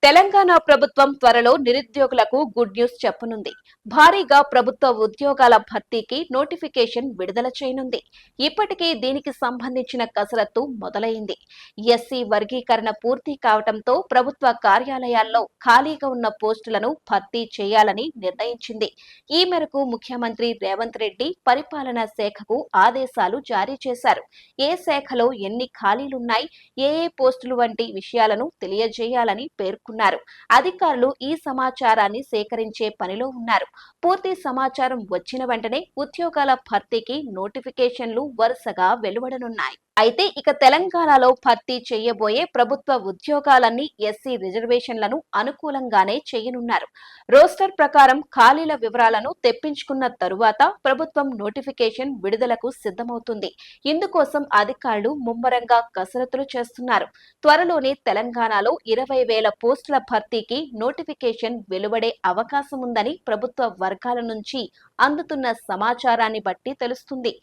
తెలంగాణ ప్రభుత్వం త్వరలో నిరుద్యోగులకు గుడ్ న్యూస్ చెప్పనుంది. భారీగా ప్రభుత్వ ఉద్యోగాల భర్తీకి నోటిఫికేషన్ విడుదల చేయనుంది. ఇప్పటికే దీనికి సంబంధించిన కసరత్తు మొదలైంది. ఎస్సీ వర్గీకరణ పూర్తి కావడంతో ప్రభుత్వ కార్యాలయాల్లో ఖాళీగా ఉన్న పోస్టులను భర్తీ చేయాలని నిర్ణయించింది. ఈ మేరకు ముఖ్యమంత్రి రేవంత్ రెడ్డి పరిపాలనా శాఖకు ఆదేశాలు జారీ చేశారు. ఏ శాఖలో ఎన్ని ఖాళీలున్నాయి, ఏ పోస్టులు వంటి విషయాలను తెలియజేయాలని పేర్కొన్నారు. అధికారులు ఈ సమాచారాన్ని సేకరించే పనిలో ఉన్నారు. పూర్తి సమాచారం వచ్చిన వెంటనే ఉద్యోగాల భర్తీకి నోటిఫికేషన్లు వరుసగా వెలువడనున్నాయి. అయితే ఇక తెలంగాణలో భర్తీ చేయబోయే ప్రభుత్వ ఉద్యోగాలన్నీ ఎస్సీ రిజర్వేషన్లను అనుకూలంగానే చేయనున్నారు. రోస్టర్ ప్రకారం ఖాళీల వివరాలను తెప్పించుకున్న తరువాత ప్రభుత్వం నోటిఫికేషన్ విడుదలకు సిద్ధమవుతుంది. ఇందుకోసం అధికారులు ముమ్మరంగా కసరత్తులు చేస్తున్నారు. త్వరలోనే తెలంగాణలో 20,000 పోస్టుల భర్తీకి నోటిఫికేషన్ వెలువడే అవకాశం ఉందని ప్రభుత్వ వర్గాల నుంచి అందుతున్న సమాచారాన్ని బట్టి తెలుస్తుంది.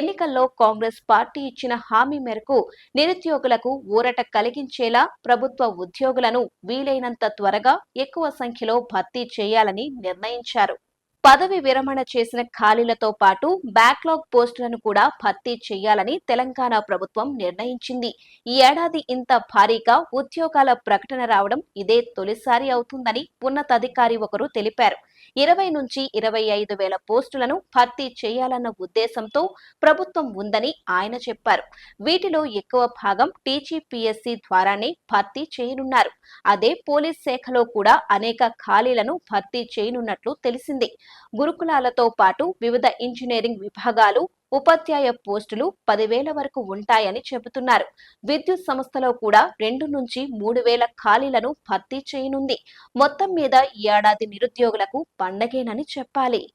ఎన్నికల్లో కాంగ్రెస్ పార్టీ ఇచ్చిన హామీ మేరకు నిరుద్యోగులకు ఊరట కలిగించేలా ప్రభుత్వ ఉద్యోగులను వీలైనంత త్వరగా ఎక్కువ సంఖ్యలో భర్తీ చేయాలని నిర్ణయించారు. పదవి విరమణ చేసిన ఖాళీలతో పాటు బ్యాక్లాగ్ పోస్టులను కూడా భర్తీ చేయాలని తెలంగాణ ప్రభుత్వం నిర్ణయించింది. ఈ ఏడాది ఇంత భారీగా ఉద్యోగాల ప్రకటన రావడం ఇదే తొలిసారి అవుతుందని ఉన్నతాధికారి ఒకరు తెలిపారు. 20 నుంచి 25,000 పోస్టులను భర్తీ చేయాలన్న ఉద్దేశంతో ప్రభుత్వం ఉందని ఆయన చెప్పారు. వీటిలో ఎక్కువ భాగం టీజీపీఎస్సీ ద్వారానే భర్తీ చేయనున్నారు. అదే పోలీస్ శాఖలో కూడా అనేక ఖాళీలను భర్తీ చేయనున్నట్లు తెలిసింది. గురుకులాలతో పాటు వివిధ ఇంజనీరింగ్ విభాగాలు, ఉపాధ్యాయ పోస్టులు 10,000 వరకు ఉంటాయని చెబుతున్నారు. విద్యుత్ సంస్థలో కూడా 2 నుంచి 3,000 ఖాళీలను భర్తీ చేయనుంది. మొత్తం మీద ఈ ఏడాది నిరుద్యోగులకు పండగేనని చెప్పాలి.